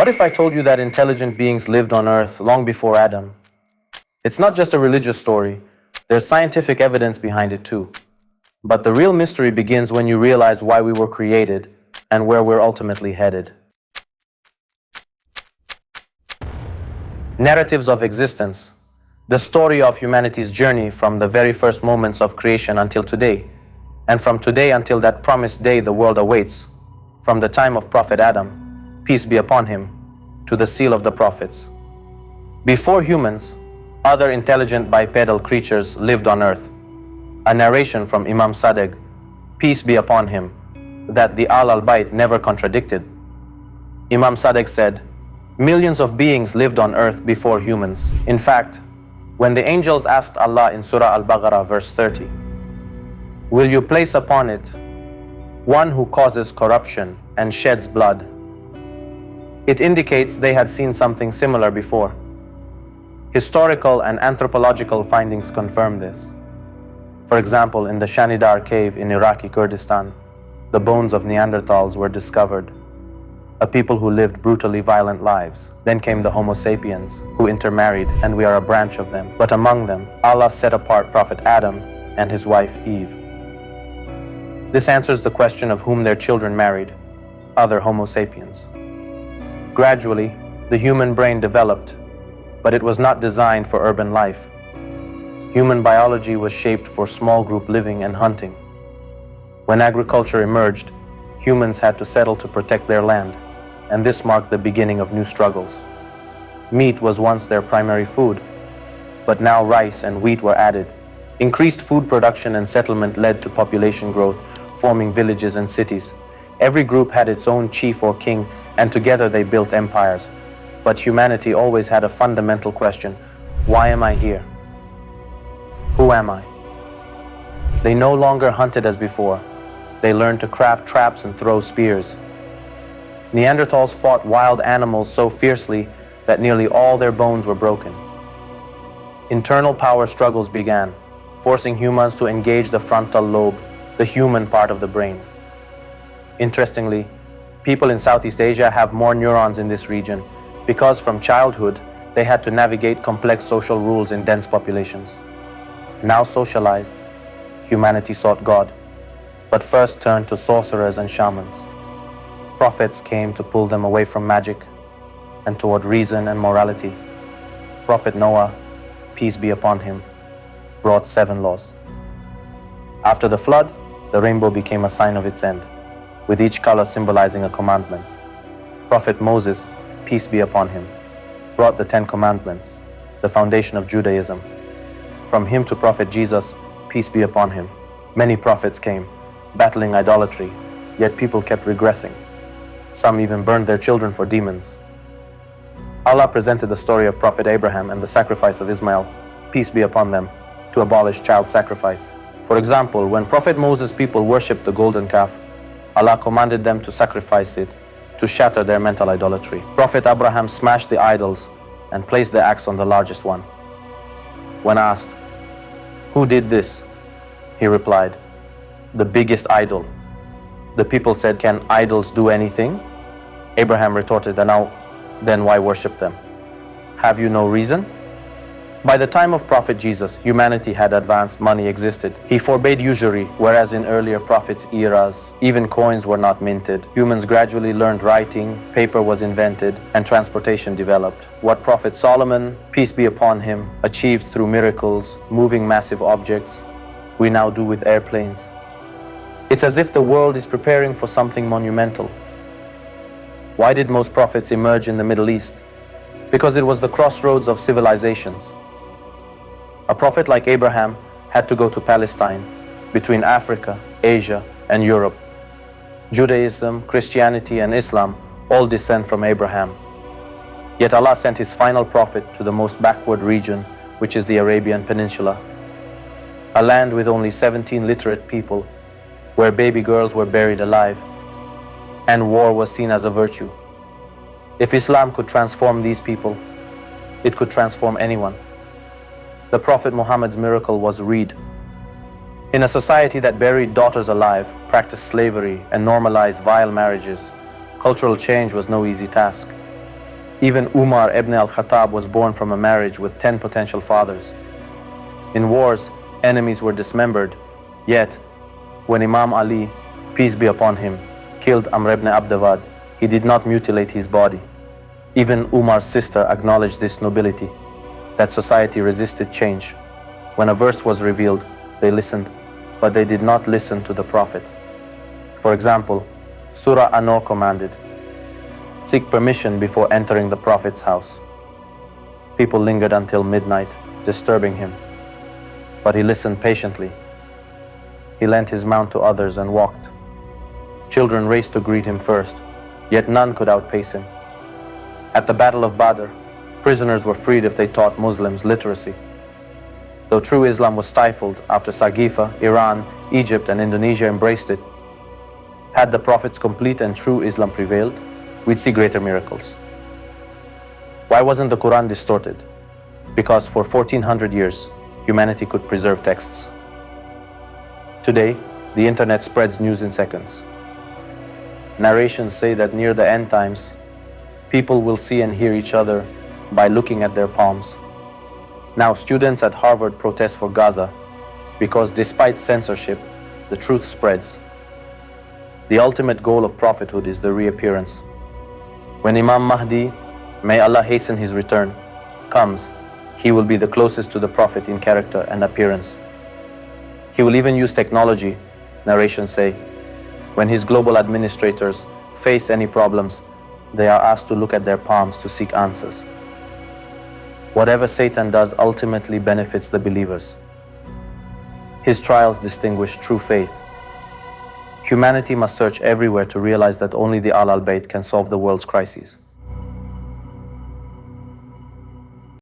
What if I told you that intelligent beings lived on Earth long before Adam? It's not just a religious story, there's scientific evidence behind it too. But the real mystery begins when you realize why we were created and where we're ultimately headed. Narratives of existence, the story of humanity's journey from the very first moments of creation until today, and from today until that promised day the world awaits, from the time of Prophet Adam, peace be upon him, to the seal of the prophets. Before humans, other intelligent bipedal creatures lived on earth. A narration from Imam Sadegh, peace be upon him, that the Ahlulbayt never contradicted. Imam Sadegh said, millions of beings lived on earth before humans. In fact, when the angels asked Allah in Surah Al-Baqarah verse 30, will you place upon it one who causes corruption and sheds blood? It indicates they had seen something similar before. Historical and anthropological findings confirm this. For example, in the Shanidar cave in Iraqi Kurdistan, the bones of Neanderthals were discovered, a people who lived brutally violent lives. Then came the Homo sapiens, who intermarried, and we are a branch of them. But among them, Allah set apart Prophet Adam and his wife Eve. This answers the question of whom their children married, other Homo sapiens. Gradually, the human brain developed, but it was not designed for urban life. Human biology was shaped for small group living and hunting. When agriculture emerged, humans had to settle to protect their land, and this marked the beginning of new struggles. Meat was once their primary food, but now rice and wheat were added. Increased food production and settlement led to population growth, forming villages and cities. Every group had its own chief or king, and together they built empires. But humanity always had a fundamental question: why am I here? Who am I? They no longer hunted as before. They learned to craft traps and throw spears. Neanderthals fought wild animals so fiercely that nearly all their bones were broken. Internal power struggles began, forcing humans to engage the frontal lobe, the human part of the brain. Interestingly, people in Southeast Asia have more neurons in this region because from childhood they had to navigate complex social rules in dense populations. Now socialized, humanity sought God, but first turned to sorcerers and shamans. Prophets came to pull them away from magic and toward reason and morality. Prophet Noah, peace be upon him, brought 7 laws. After the flood, the rainbow became a sign of its end, with each color symbolizing a commandment. Prophet Moses, peace be upon him, brought the 10 commandments, the foundation of Judaism. From him to Prophet Jesus, peace be upon him, many prophets came, battling idolatry, yet people kept regressing. Some even burned their children for demons. Allah presented the story of Prophet Abraham and the sacrifice of Ismail, peace be upon them, to abolish child sacrifice. For example, when Prophet Moses' people worshipped the golden calf, Allah commanded them to sacrifice it to shatter their mental idolatry. Prophet Abraham smashed the idols and placed the axe on the largest one. When asked, who did this? He replied, the biggest idol. The people said, can idols do anything? Abraham retorted, then why worship them? Have you no reason? By the time of Prophet Jesus, humanity had advanced, money existed. He forbade usury, whereas in earlier prophets' eras, even coins were not minted. Humans gradually learned writing, paper was invented, and transportation developed. What Prophet Solomon, peace be upon him, achieved through miracles, moving massive objects, we now do with airplanes. It's as if the world is preparing for something monumental. Why did most prophets emerge in the Middle East? Because it was the crossroads of civilizations. A prophet like Abraham had to go to Palestine, between Africa, Asia, and Europe. Judaism, Christianity, and Islam all descend from Abraham. Yet Allah sent his final prophet to the most backward region, which is the Arabian Peninsula, a land with only 17 literate people, where baby girls were buried alive, and war was seen as a virtue. If Islam could transform these people, it could transform anyone. The Prophet Muhammad's miracle was read. In a society that buried daughters alive, practiced slavery, and normalized vile marriages, cultural change was no easy task. Even Umar ibn al-Khattab was born from a marriage with 10 potential fathers. In wars, enemies were dismembered, yet, when Imam Ali, peace be upon him, killed Amr ibn Abdavad, he did not mutilate his body. Even Umar's sister acknowledged this nobility, that society resisted change. When a verse was revealed, they listened, but they did not listen to the Prophet. For example, Surah An-Nur commanded, "Seek permission before entering the Prophet's house." People lingered until midnight, disturbing him, but he listened patiently. He lent his mount to others and walked. Children raced to greet him first, yet none could outpace him. At the Battle of Badr, prisoners were freed if they taught Muslims literacy. Though true Islam was stifled after Saqifa, Iran, Egypt, and Indonesia embraced it, had the Prophet's complete and true Islam prevailed, we'd see greater miracles. Why wasn't the Quran distorted? Because for 1400 years, humanity could preserve texts. Today, the internet spreads news in seconds. Narrations say that near the end times, people will see and hear each other by looking at their palms. Now, students at Harvard protest for Gaza because despite censorship, the truth spreads. The ultimate goal of prophethood is the reappearance. When Imam Mahdi, may Allah hasten his return, comes, he will be the closest to the Prophet in character and appearance. He will even use technology, narrations say. When his global administrators face any problems, they are asked to look at their palms to seek answers. Whatever Satan does ultimately benefits the believers. His trials distinguish true faith. Humanity must search everywhere to realize that only the Ahlulbayt can solve the world's crises.